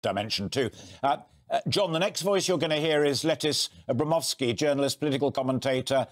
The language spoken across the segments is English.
dimension too. John, the next voice you're going to hear is Lettice Bromovsky, journalist, political commentator,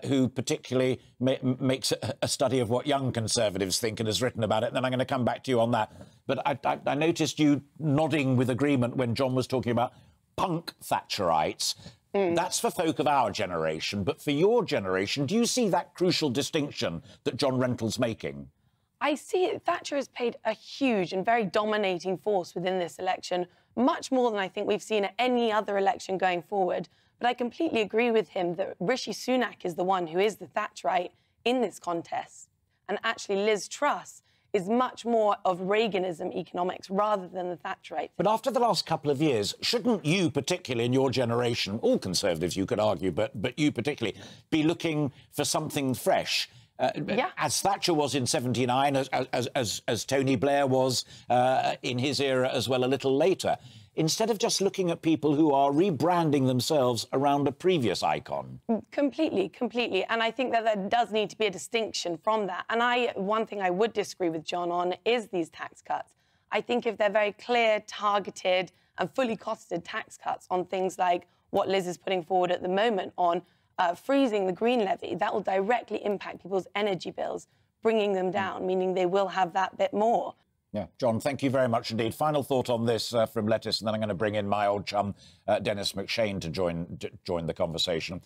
who particularly makes a study of what young Conservatives think and has written about it. And then I'm going to come back to you on that. But I noticed you nodding with agreement when John was talking about punk Thatcherites. That's for folk of our generation. But for your generation, do you see that crucial distinction that John Rentle's making? I see it. Thatcher has played a huge and very dominating force within this election, much more than I think we've seen at any other election going forward. But I completely agree with him that Rishi Sunak is the one who is the Thatcherite in this contest. And actually Liz Truss is much more of Reaganism economics rather than the Thatcherite. But after the last couple of years, shouldn't you, particularly in your generation, all Conservatives you could argue, but you particularly, be looking for something fresh? As Thatcher was in '79, as Tony Blair was in his era as well a little later, instead of just looking at people who are rebranding themselves around a previous icon. Completely. And I think that there does need to be a distinction from that. And one thing I would disagree with John on is these tax cuts. I think if they're very clear, targeted and fully costed tax cuts on things like what Liz is putting forward at the moment on freezing the green levy, that will directly impact people's energy bills, bringing them down, meaning they will have that bit more. Yeah, John, thank you very much indeed. Final thought on this from Lettice, and then I'm going to bring in my old chum, Dennis McShane, to join the conversation.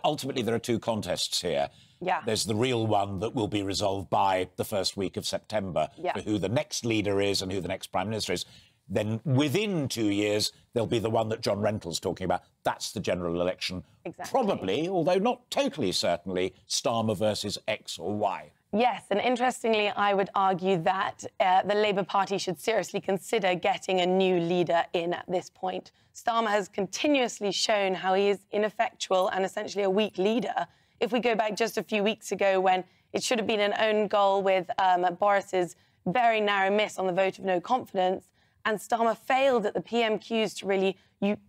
Ultimately, there are two contests here. Yeah. There's the real one that will be resolved by the first week of September, for who the next leader is and who the next Prime Minister is. Then within 2 years, there'll be the one that John Rentle's talking about. That's the general election. Exactly. Probably, although not totally certainly, Starmer versus X or Y. Yes, and interestingly, I would argue that the Labour Party should seriously consider getting a new leader in at this point. Starmer has continuously shown how he is ineffectual and essentially a weak leader. If we go back just a few weeks ago when it should have been an own goal with Boris's very narrow miss on the vote of no confidence, and Starmer failed at the PMQs to really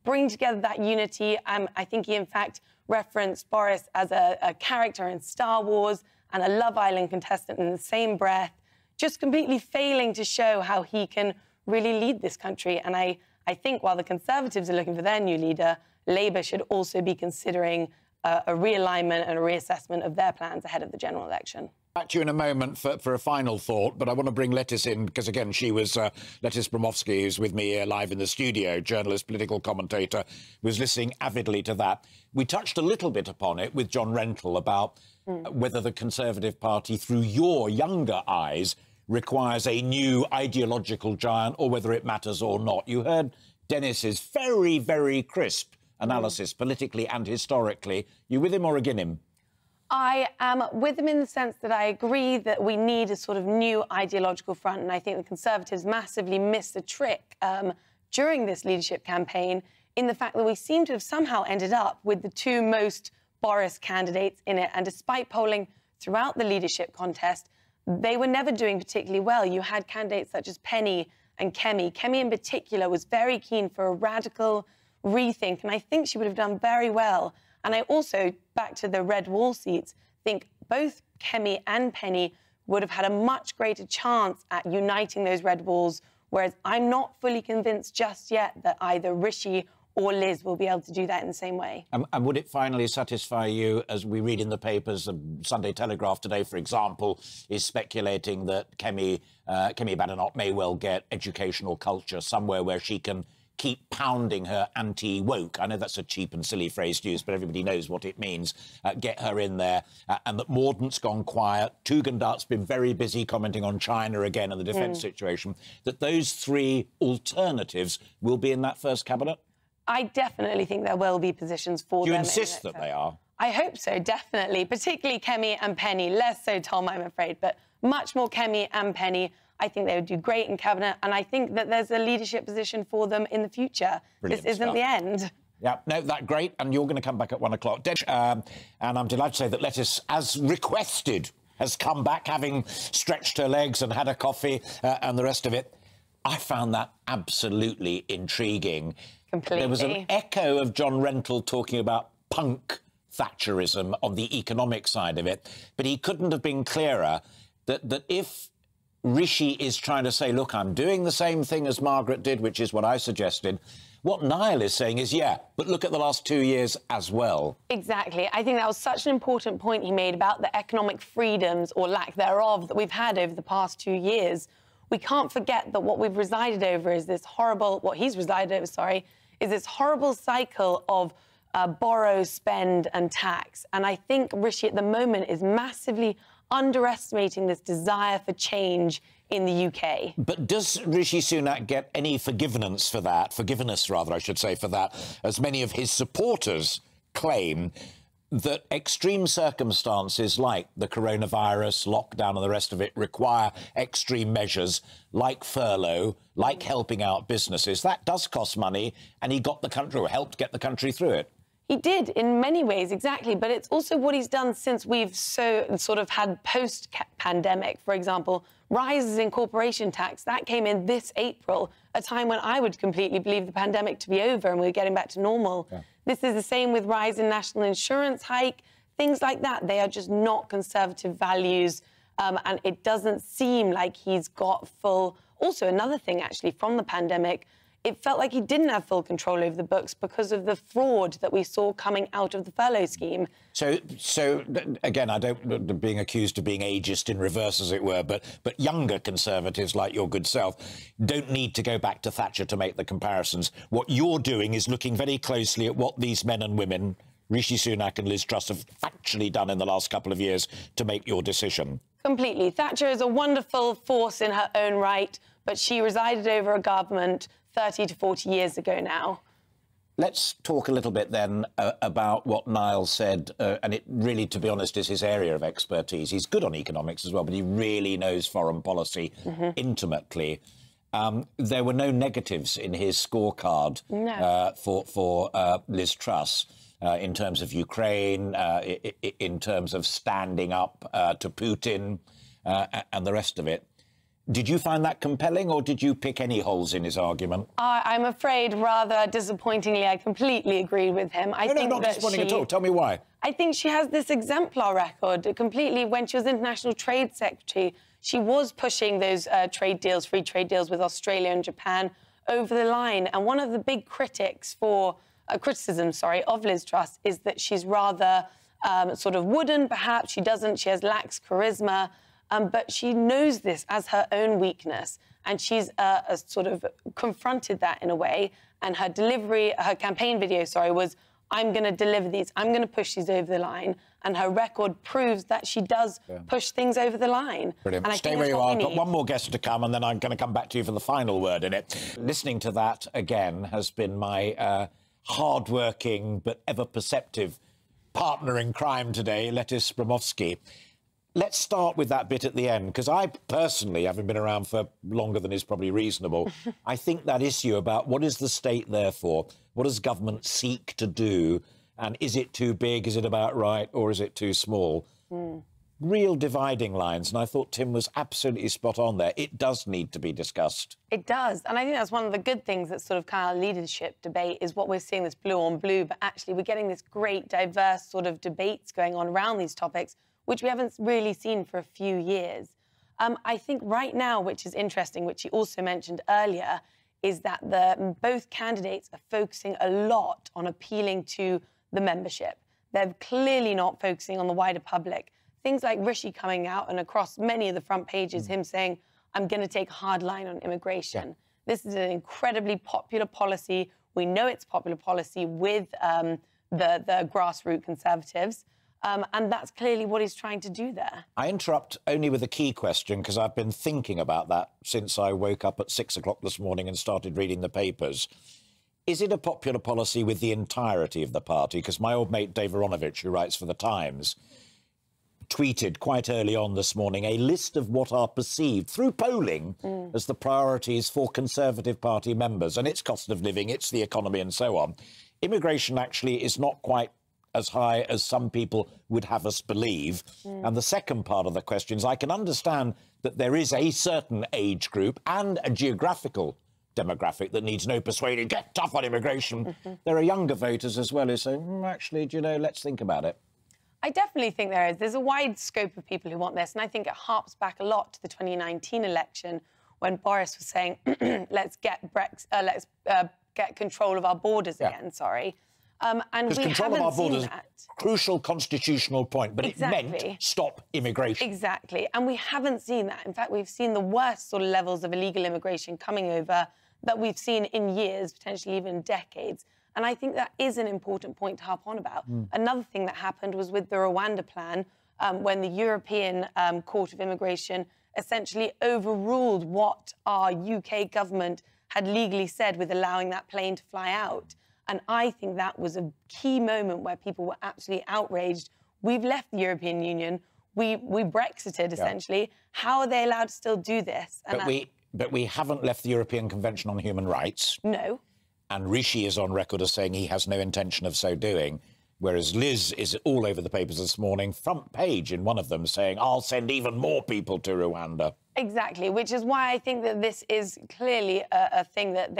bring together that unity. I think he, in fact, referenced Boris as a character in Star Wars and a Love Island contestant in the same breath, just completely failing to show how he can really lead this country. And I think while the Conservatives are looking for their new leader, Labour should also be considering a realignment and a reassessment of their plans ahead of the general election. Back to you in a moment for a final thought, but I want to bring Lettice in because, again, she was Lettice Bromovsky, who's with me here live in the studio, journalist, political commentator, was listening avidly to that. We touched a little bit upon it with John Rentle about whether the Conservative Party, through your younger eyes, requires a new ideological giant or whether it matters or not. You heard Dennis's very, very crisp analysis, politically and historically. You with him or against him? I am with him in the sense that I agree that we need a sort of new ideological front, and I think the Conservatives massively missed the trick during this leadership campaign in the fact that we seem to have somehow ended up with the two most Boris candidates in it, and despite polling throughout the leadership contest, they were never doing particularly well. You had candidates such as Penny and Kemi. Kemi in particular was very keen for a radical rethink, and I think she would have done very well. And I also, back to the red wall seats, think both Kemi and Penny would have had a much greater chance at uniting those red walls, whereas I'm not fully convinced just yet that either Rishi or Liz will be able to do that in the same way. And would it finally satisfy you, as we read in the papers, the Sunday Telegraph today, for example, is speculating that Kemi Badenoch may well get educational culture somewhere where she can keep pounding her anti-woke. I know that's a cheap and silly phrase to use, but everybody knows what it means. Get her in there. And that Mordaunt's gone quiet. Tugendhat's been very busy commenting on China again and the defence situation. That those three alternatives will be in that first cabinet? I definitely think there will be positions for them. Do you insist that they are? I hope so, definitely. Particularly Kemi and Penny. Less so Tom, I'm afraid, but much more Kemi and Penny. I think they would do great in cabinet, and I think that there's a leadership position for them in the future. Brilliant this isn't the end. Yeah, no, that's great, and you're going to come back at 1 o'clock. And I'm delighted to say that Lettice, as requested, has come back, having stretched her legs and had a coffee and the rest of it. I found that absolutely intriguing. Completely. There was an echo of John Rentle talking about punk Thatcherism on the economic side of it, but he couldn't have been clearer that if Rishi is trying to say, look, I'm doing the same thing as Margaret did, which is what I suggested. What Niall is saying is, yeah, but look at the last 2 years as well. Exactly. I think that was such an important point he made about the economic freedoms, or lack thereof, that we've had over the past 2 years. We can't forget that what we've resided over is this horrible, what he's resided over, sorry, is this horrible cycle of borrow, spend and tax. And I think Rishi at the moment is massively underestimating this desire for change in the UK. But does Rishi Sunak get any forgiveness for that, I should say, for that, as many of his supporters claim that extreme circumstances like the coronavirus, lockdown and the rest of it require extreme measures like furlough, like helping out businesses. That does cost money, and he got the country, or helped get the country through it. He did, in many ways, exactly. But it's also what he's done since we've sort of had post-pandemic. For example, rises in corporation tax. That came in this April, a time when I would completely believe the pandemic to be over and we were getting back to normal. Yeah. This is the same with rise in national insurance hike, things like that. They are just not Conservative values. And it doesn't seem like he's got full... Also, another thing, actually, from the pandemic, it felt like he didn't have full control over the books because of the fraud that we saw coming out of the furlough scheme. So again, I don't being accused of being ageist in reverse, as it were, but younger Conservatives like your good self don't need to go back to Thatcher to make the comparisons. What you're doing is looking very closely at what these men and women, Rishi Sunak and Liz Truss, have actually done in the last couple of years to make your decision. Completely. Thatcher is a wonderful force in her own right, but she resided over a government 30 to 40 years ago now. Let's talk a little bit then about what Niall said, and it really, to be honest, is his area of expertise. He's good on economics as well, but he really knows foreign policy intimately. There were no negatives in his scorecard for Liz Truss in terms of Ukraine, in terms of standing up to Putin and the rest of it. Did you find that compelling, or did you pick any holes in his argument? I'm afraid, rather disappointingly, I completely agreed with him. No, not disappointing at all. Tell me why. I think she has this exemplar record. Completely, when she was International Trade Secretary, she was pushing those trade deals, free trade deals with Australia and Japan over the line. And one of the big criticisms of Liz Truss is that she's rather sort of wooden, perhaps. She lacks charisma. But she knows this as her own weakness, and she's sort of confronted that in a way. And her campaign video, was, I'm going to deliver these, I'm going to push these over the line. And her record proves that she does push things over the line. Brilliant. And stay where you are. I've got one more guest to come, and then I'm going to come back to you for the final word in it. Listening to that, again, has been my hard-working but ever-perceptive partner in crime today, Lettice Bromovsky. Let's start with that bit at the end, because I personally, having been around for longer than is probably reasonable, I think that issue about what is the state there for, what does government seek to do, and is it too big, is it about right, or is it too small? Real dividing lines, and I thought Tim was absolutely spot on there. It does need to be discussed. It does, and I think that's one of the good things that sort of kind of leadership debate is what we're seeing, this blue on blue, but actually we're getting this great diverse sort of debates going on around these topics, which we haven't really seen for a few years. I think right now, which is interesting, which he also mentioned earlier, is that both candidates are focusing a lot on appealing to the membership. They're clearly not focusing on the wider public. Things like Rishi coming out and across many of the front pages, him saying, I'm going to take a hard line on immigration. Yeah. This is an incredibly popular policy. We know it's popular policy with the grassroots Conservatives. And that's clearly what he's trying to do there. I interrupt only with a key question, because I've been thinking about that since I woke up at 6 o'clock this morning and started reading the papers. Is it a popular policy with the entirety of the party? Because my old mate Dave Aronovich, who writes for The Times, tweeted quite early on this morning a list of what are perceived, through polling, as the priorities for Conservative Party members. And it's cost of living, it's the economy and so on. Immigration actually is not quite as high as some people would have us believe. And the second part of the question is, I can understand that there is a certain age group and a geographical demographic that needs no persuading, get tough on immigration. There are younger voters as well who say, actually, do you know, let's think about it. I definitely think there is. There's a wide scope of people who want this, and I think it harps back a lot to the 2019 election when Boris was saying, let's get control of our borders again, sorry. And we control of our borders, that. Crucial constitutional point, but exactly. It meant stop immigration. Exactly, and we haven't seen that. In fact, we've seen the worst sort of levels of illegal immigration coming over that we've seen in years, potentially even decades. And I think that is an important point to harp on about. Another thing that happened was with the Rwanda plan, when the European Court of Immigration essentially overruled what our UK government had legally said with allowing that plane to fly out. And I think that was a key moment where people were absolutely outraged. We've left the European Union. We Brexited, essentially. How are they allowed to still do this? And but we haven't left the European Convention on Human Rights. No. And Rishi is on record as saying he has no intention of so doing, whereas Liz is all over the papers this morning, front page in one of them, saying, I'll send even more people to Rwanda. Exactly, which is why I think that this is clearly a thing that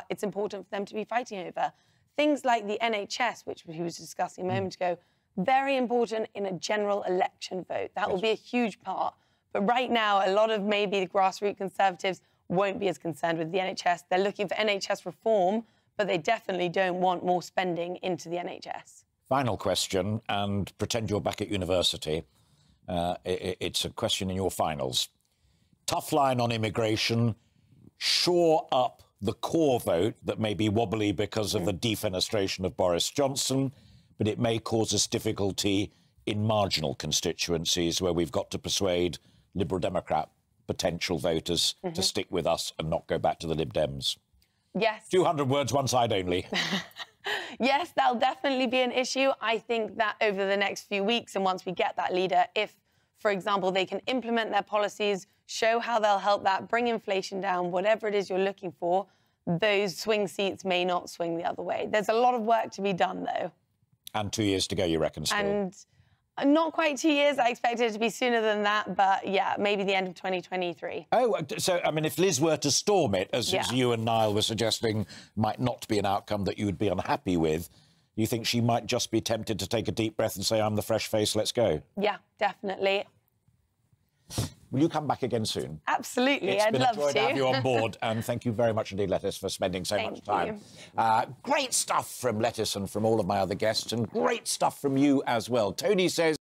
it's important for them to be fighting over. Things like the NHS, which he was discussing a moment ago, very important in a general election vote. That will be a huge part. But right now, a lot of maybe the grassroots Conservatives won't be as concerned with the NHS. They're looking for NHS reform, but they definitely don't want more spending into the NHS. Final question, and pretend you're back at university. It's a question in your finals. Tough line on immigration, shore up the core vote that may be wobbly because of the defenestration of Boris Johnson, but it may cause us difficulty in marginal constituencies where we've got to persuade Liberal Democrat potential voters to stick with us and not go back to the Lib Dems. Yes. 200 words, one side only. Yes, that'll definitely be an issue. I think that over the next few weeks and once we get that leader, if, for example, they can implement their policies, show how they'll help that, bring inflation down, whatever it is you're looking for, those swing seats may not swing the other way. There's a lot of work to be done, though. And 2 years to go, you reckon, still? And not quite 2 years. I expected it to be sooner than that, but, yeah, maybe the end of 2023. Oh, so, I mean, if Liz were to storm it, as you and Niall were suggesting, might not be an outcome that you would be unhappy with, you think she might just be tempted to take a deep breath and say, I'm the fresh face, let's go? Yeah, definitely. Will you come back again soon? Absolutely, I'd love to. It's been a joy to have you on board, and thank you very much indeed, Lettice, for spending so much time. Great stuff from Lettice and from all of my other guests, and great stuff from you as well. Tony says...